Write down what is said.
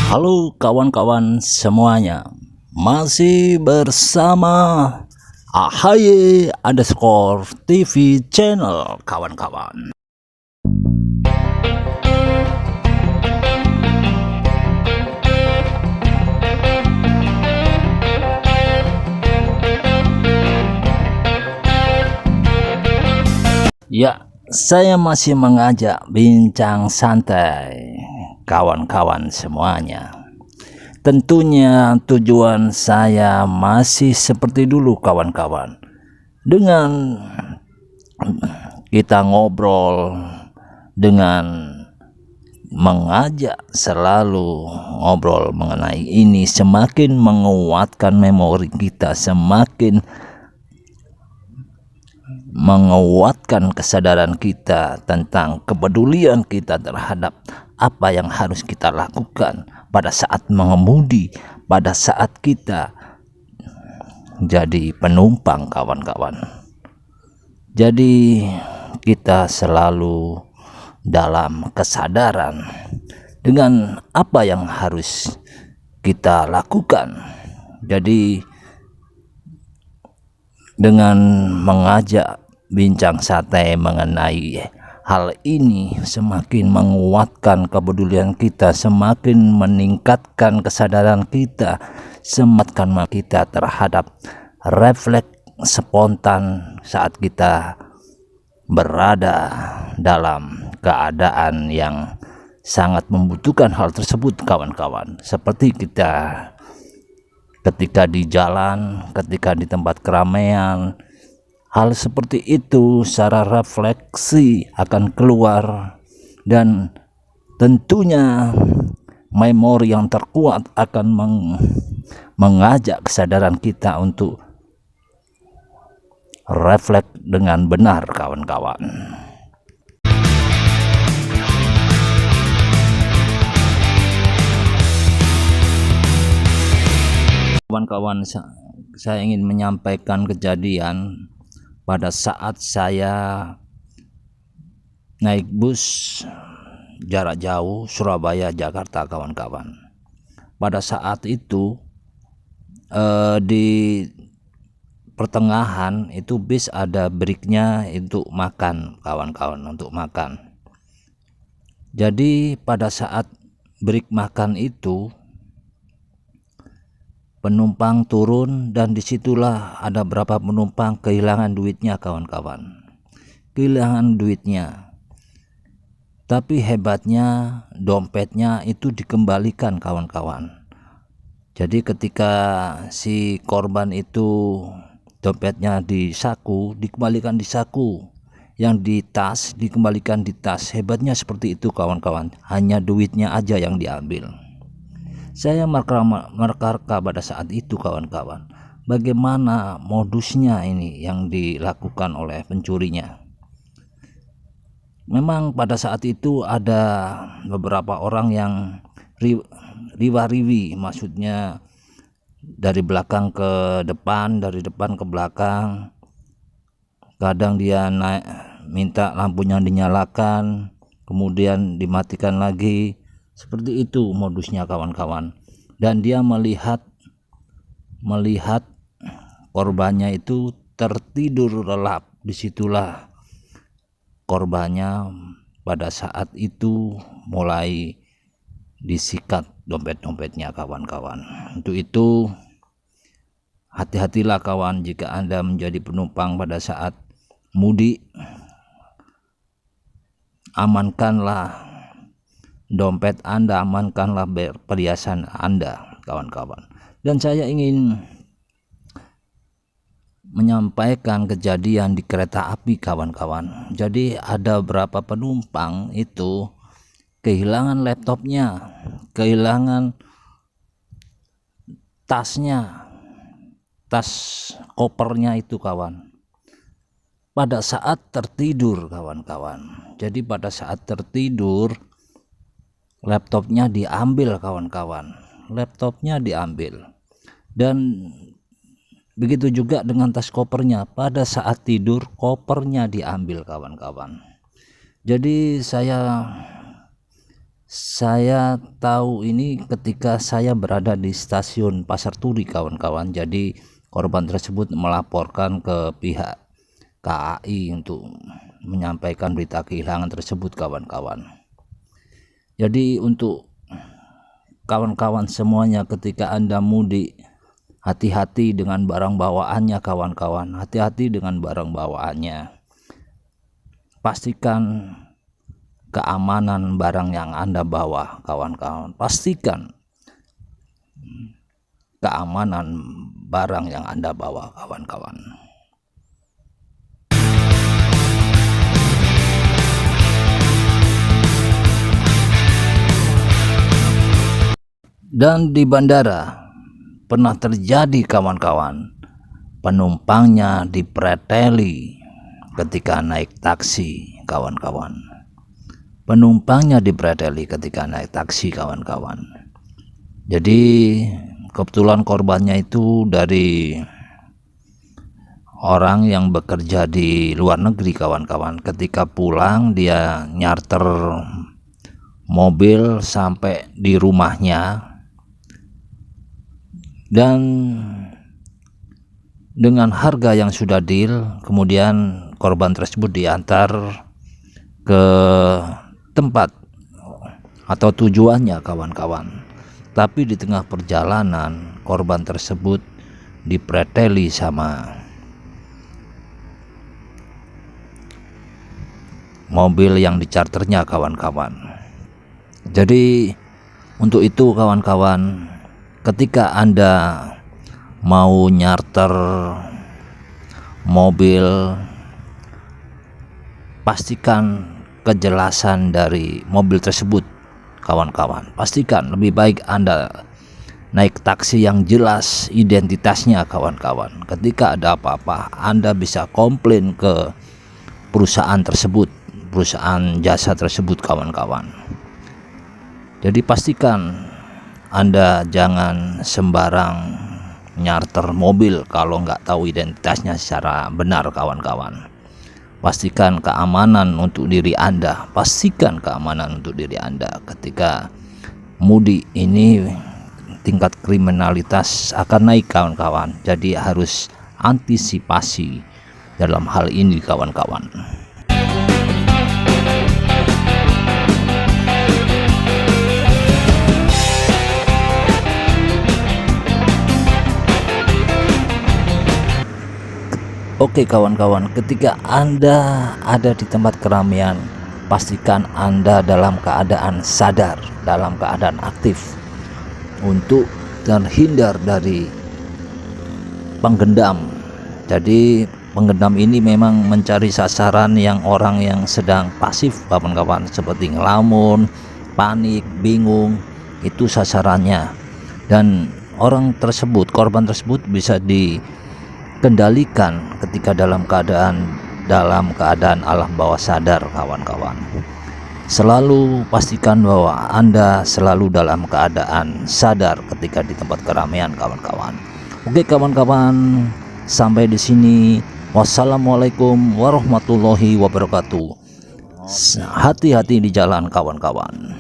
Halo kawan-kawan semuanya, masih bersama AHY_TV channel kawan-kawan. Ya, saya masih mengajak bincang santai kawan-kawan semuanya. Tentunya tujuan saya masih seperti dulu kawan-kawan, dengan kita ngobrol, dengan mengajak selalu ngobrol mengenai ini, semakin menguatkan memori kita, semakin menguatkan kesadaran kita tentang kepedulian kita terhadap apa yang harus kita lakukan pada saat mengemudi, pada saat kita jadi penumpang kawan-kawan. Jadi kita selalu dalam kesadaran dengan apa yang harus kita lakukan. Jadi dengan mengajak bincang santai mengenai hal ini, semakin menguatkan kepedulian kita, semakin meningkatkan kesadaran kita, semakin kita terhadap refleks spontan saat kita berada dalam keadaan yang sangat membutuhkan hal tersebut kawan-kawan. Seperti kita ketika di jalan, ketika di tempat keramaian, hal seperti itu secara refleksi akan keluar, dan tentunya memori yang terkuat akan mengajak kesadaran kita untuk refleks dengan benar kawan-kawan. Kawan-kawan, saya ingin menyampaikan kejadian pada saat saya naik bus jarak jauh Surabaya Jakarta kawan-kawan. Pada saat itu di pertengahan itu bis ada breaknya untuk makan kawan-kawan, untuk makan. Jadi pada saat break makan itu penumpang turun, dan disitulah ada berapa penumpang kehilangan duitnya kawan-kawan, kehilangan duitnya. Tapi hebatnya dompetnya itu dikembalikan kawan-kawan. Jadi ketika si korban itu dompetnya di saku, dikembalikan di saku, yang di tas dikembalikan di tas. Hebatnya seperti itu kawan-kawan, hanya duitnya aja yang diambil. Saya merka-reka pada saat itu kawan-kawan, bagaimana modusnya ini yang dilakukan oleh pencurinya. Memang pada saat itu ada beberapa orang yang riwa-riwi, maksudnya dari belakang ke depan, dari depan ke belakang. Kadang dia naik minta lampunya dinyalakan, kemudian dimatikan lagi. Seperti itu modusnya kawan-kawan. Dan dia melihat korbannya itu tertidur lelap. Disitulah korbannya pada saat itu mulai disikat dompet-dompetnya kawan-kawan. Untuk itu hati-hatilah kawan, jika Anda menjadi penumpang pada saat mudik, amankanlah dompet Anda, amankanlah perhiasan Anda kawan-kawan. Dan saya ingin menyampaikan kejadian di kereta api kawan-kawan. Jadi ada berapa penumpang itu kehilangan laptopnya, kehilangan tasnya, tas kopernya itu kawan, pada saat tertidur kawan-kawan. Jadi pada saat tertidur laptopnya diambil kawan-kawan, laptopnya diambil. Dan begitu juga dengan tas kopernya, pada saat tidur kopernya diambil kawan-kawan. Jadi saya Saya tahu ini ketika saya berada di stasiun Pasar Turi, kawan-kawan. Jadi korban tersebut melaporkan ke pihak KAI untuk menyampaikan berita kehilangan tersebut, kawan-kawan. Jadi untuk kawan-kawan semuanya, ketika Anda mudik, hati-hati dengan barang bawaannya, kawan-kawan. Hati-hati dengan barang bawaannya. Pastikan keamanan barang yang Anda bawa, kawan-kawan. Pastikan keamanan barang yang Anda bawa, kawan-kawan. Dan di bandara pernah terjadi, kawan-kawan, penumpangnya dipreteli ketika naik taksi, kawan-kawan. Penumpangnya dipreteli ketika naik taksi, kawan-kawan. Jadi kebetulan korbannya itu dari orang yang bekerja di luar negeri, kawan-kawan. Ketika pulang dia nyarter mobil sampai di rumahnya, dan dengan harga yang sudah deal, kemudian korban tersebut diantar ke tempat atau tujuannya, kawan-kawan. Tapi di tengah perjalanan korban tersebut dipreteli sama mobil yang dicarternya, kawan-kawan. Jadi untuk itu, kawan-kawan, ketika Anda mau nyarter mobil, pastikan kejelasan dari mobil tersebut, kawan-kawan. Pastikan lebih baik Anda naik taksi yang jelas identitasnya, kawan-kawan. Ketika ada apa-apa, Anda bisa komplain ke perusahaan tersebut, perusahaan jasa tersebut, kawan-kawan. Jadi pastikan Anda jangan sembarang nyarter mobil kalau nggak tahu identitasnya secara benar, kawan-kawan. Pastikan keamanan untuk diri Anda. Pastikan keamanan untuk diri Anda. Ketika mudik ini tingkat kriminalitas akan naik, kawan-kawan. Jadi harus antisipasi dalam hal ini, kawan-kawan. Oke, kawan-kawan, ketika Anda ada di tempat keramaian, pastikan Anda dalam keadaan sadar, dalam keadaan aktif untuk terhindar dari penggendam. Jadi penggendam ini memang mencari sasaran yang orang yang sedang pasif, kawan-kawan, seperti ngelamun, panik, bingung. Itu sasarannya. Dan orang tersebut, korban tersebut bisa dikendalikan ketika dalam keadaan alam bawah sadar, kawan-kawan. Selalu pastikan bahwa Anda selalu dalam keadaan sadar ketika di tempat keramaian, kawan-kawan. Oke, kawan-kawan, sampai di sini. Wassalamualaikum warahmatullahi wabarakatuh. Hati-hati di jalan, kawan-kawan.